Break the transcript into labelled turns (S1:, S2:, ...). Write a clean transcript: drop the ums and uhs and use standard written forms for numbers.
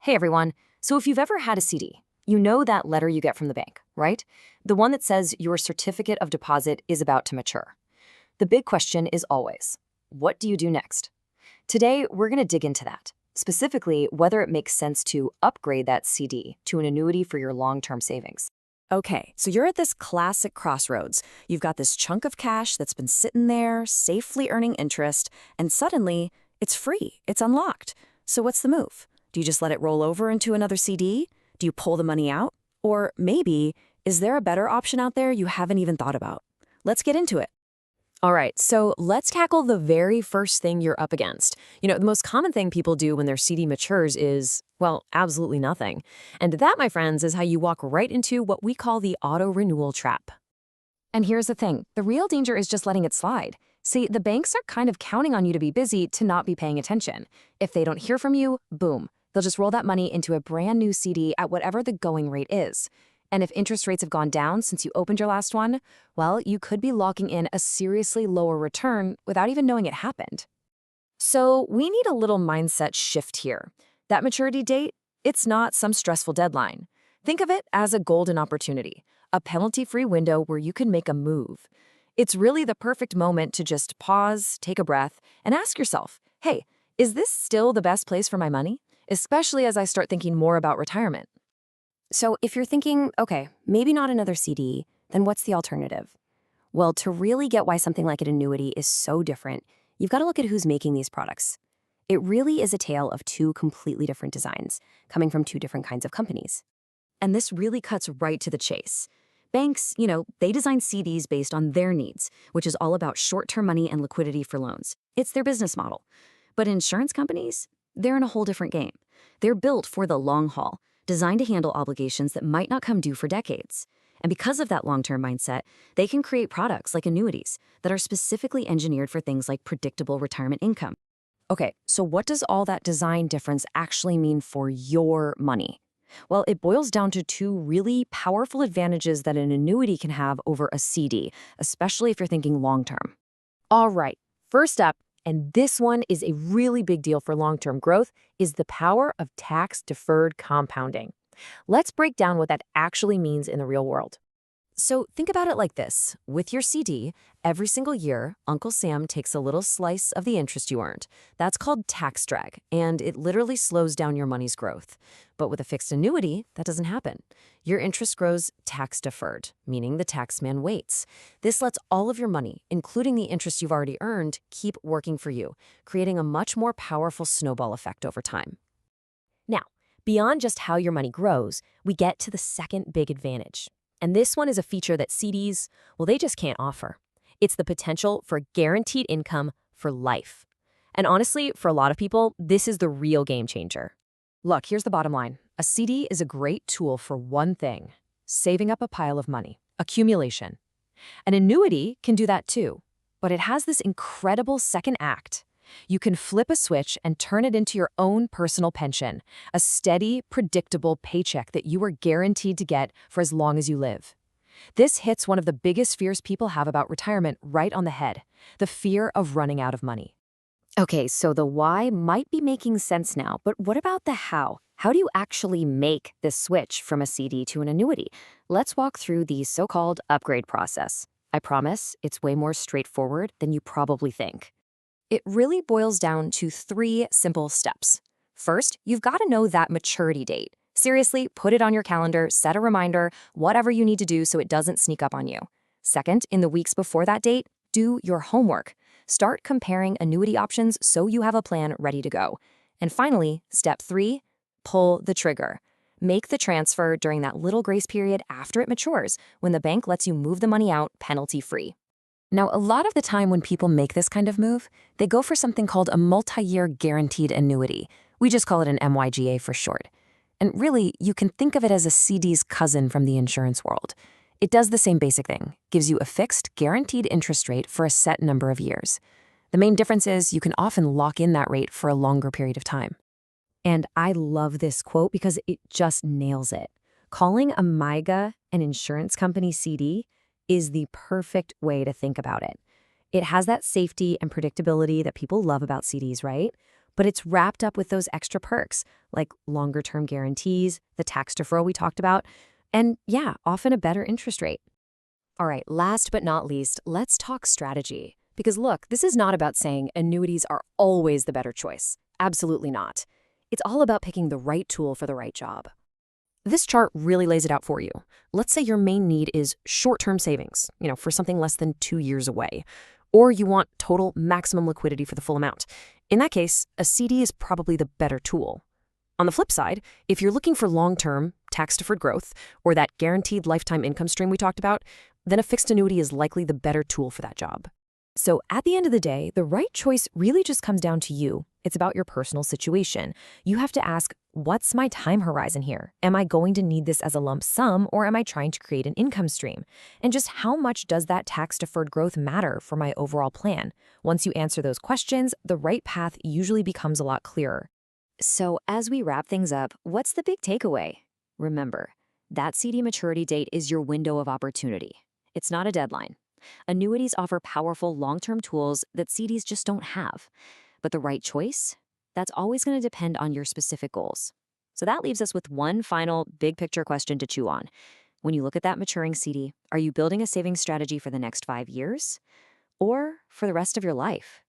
S1: Hey everyone. So if you've ever had a CD, you know that letter you get from the bank, right? The one that says your certificate of deposit is about to mature. The big question is always, what do you do next? Today, we're going to dig into that, specifically whether it makes sense to upgrade that CD to an annuity for your long-term savings. Okay, so you're at this classic crossroads. You've got this chunk of cash that's been sitting there, safely earning interest, and suddenly, it's free, it's unlocked. So what's the move? Do you just let it roll over into another CD? Do you pull the money out? Or maybe, is there a better option out there you haven't even thought about? Let's get into it. All right, so let's tackle the very first thing you're up against. The most common thing people do when their CD matures is, well, absolutely nothing. And that, my friends, is how you walk right into what we call the auto-renewal trap. And here's the thing, the real danger is just letting it slide. See, the banks are kind of counting on you to be busy to not be paying attention. If they don't hear from you, boom, they'll just roll that money into a brand new CD at whatever the going rate is. And if interest rates have gone down since you opened your last one, well, you could be locking in a seriously lower return without even knowing it happened. So we need a little mindset shift here. That maturity date, it's not some stressful deadline. Think of it as a golden opportunity, a penalty-free window where you can make a move. It's really the perfect moment to just pause, take a breath, and ask yourself, hey, is this still the best place for my money? Especially as I start thinking more about retirement. So if you're thinking, okay, maybe not another CD, then what's the alternative? Well, to really get why something like an annuity is so different, you've got to look at who's making these products. It really is a tale of two completely different designs, coming from two different kinds of companies. And this really cuts right to the chase. Banks, they design CDs based on their needs, which is all about short-term money and liquidity for loans. It's their business model. But insurance companies, they're in a whole different game. They're built for the long haul, designed to handle obligations that might not come due for decades. And because of that long-term mindset, they can create products like annuities that are specifically engineered for things like predictable retirement income. Okay, so what does all that design difference actually mean for your money? Well, it boils down to two really powerful advantages that an annuity can have over a CD, especially if you're thinking long-term. All right, first up, and this one is a really big deal for long-term growth, is the power of tax-deferred compounding. Let's break down what that actually means in the real world. So think about it like this. With your CD, every single year, Uncle Sam takes a little slice of the interest you earned. That's called tax drag, and it literally slows down your money's growth. But with a fixed annuity, that doesn't happen. Your interest grows tax-deferred, meaning the taxman waits. This lets all of your money, including the interest you've already earned, keep working for you, creating a much more powerful snowball effect over time. Now, beyond just how your money grows, we get to the second big advantage. And this one is a feature that CDs, well, they just can't offer. It's the potential for guaranteed income for life. And honestly, for a lot of people, this is the real game changer. Look, here's the bottom line. A CD is a great tool for one thing, saving up a pile of money, accumulation. An annuity can do that too, but it has this incredible second act. You can flip a switch and turn it into your own personal pension, a steady, predictable paycheck that you are guaranteed to get for as long as you live. This hits one of the biggest fears people have about retirement right on the head, the fear of running out of money. Okay, so the why might be making sense now, but what about the how? How do you actually make this switch from a CD to an annuity? Let's walk through the so-called upgrade process. I promise it's way more straightforward than you probably think. It really boils down to three simple steps. First, you've got to know that maturity date. Seriously, put it on your calendar, set a reminder, whatever you need to do so it doesn't sneak up on you. Second, in the weeks before that date, do your homework. Start comparing annuity options so you have a plan ready to go. And finally, step 3, pull the trigger. Make the transfer during that little grace period after it matures, when the bank lets you move the money out penalty-free. Now, a lot of the time when people make this kind of move, they go for something called a multi-year guaranteed annuity. We just call it an MYGA for short. And really, you can think of it as a CD's cousin from the insurance world. It does the same basic thing, gives you a fixed, guaranteed interest rate for a set number of years. The main difference is you can often lock in that rate for a longer period of time. And I love this quote because it just nails it. Calling a MYGA an insurance company CD is the perfect way to think about it. It has that safety and predictability that people love about CDs, right? but it's wrapped up with those extra perks, like longer-term guarantees, the tax deferral we talked about, and yeah, often a better interest rate. All right, last but not least, let's talk strategy. Because look, this is not about saying annuities are always the better choice. Absolutely not. It's all about picking the right tool for the right job. This chart really lays it out for you. Let's say your main need is short-term savings, for something less than 2 years away, or you want total maximum liquidity for the full amount. In that case, a CD is probably the better tool. On the flip side, if you're looking for long-term, tax-deferred growth, or that guaranteed lifetime income stream we talked about, then a fixed annuity is likely the better tool for that job. So at the end of the day, the right choice really just comes down to you. It's about your personal situation. You have to ask, what's my time horizon here? Am I going to need this as a lump sum, or am I trying to create an income stream? And just how much does that tax-deferred growth matter for my overall plan? Once you answer those questions, the right path usually becomes a lot clearer. So as we wrap things up, what's the big takeaway? Remember, that CD maturity date is your window of opportunity. It's not a deadline. Annuities offer powerful long-term tools that CDs just don't have. But the right choice? That's always going to depend on your specific goals. So that leaves us with one final big picture question to chew on. When you look at that maturing CD, are you building a savings strategy for the next 5 years? Or for the rest of your life?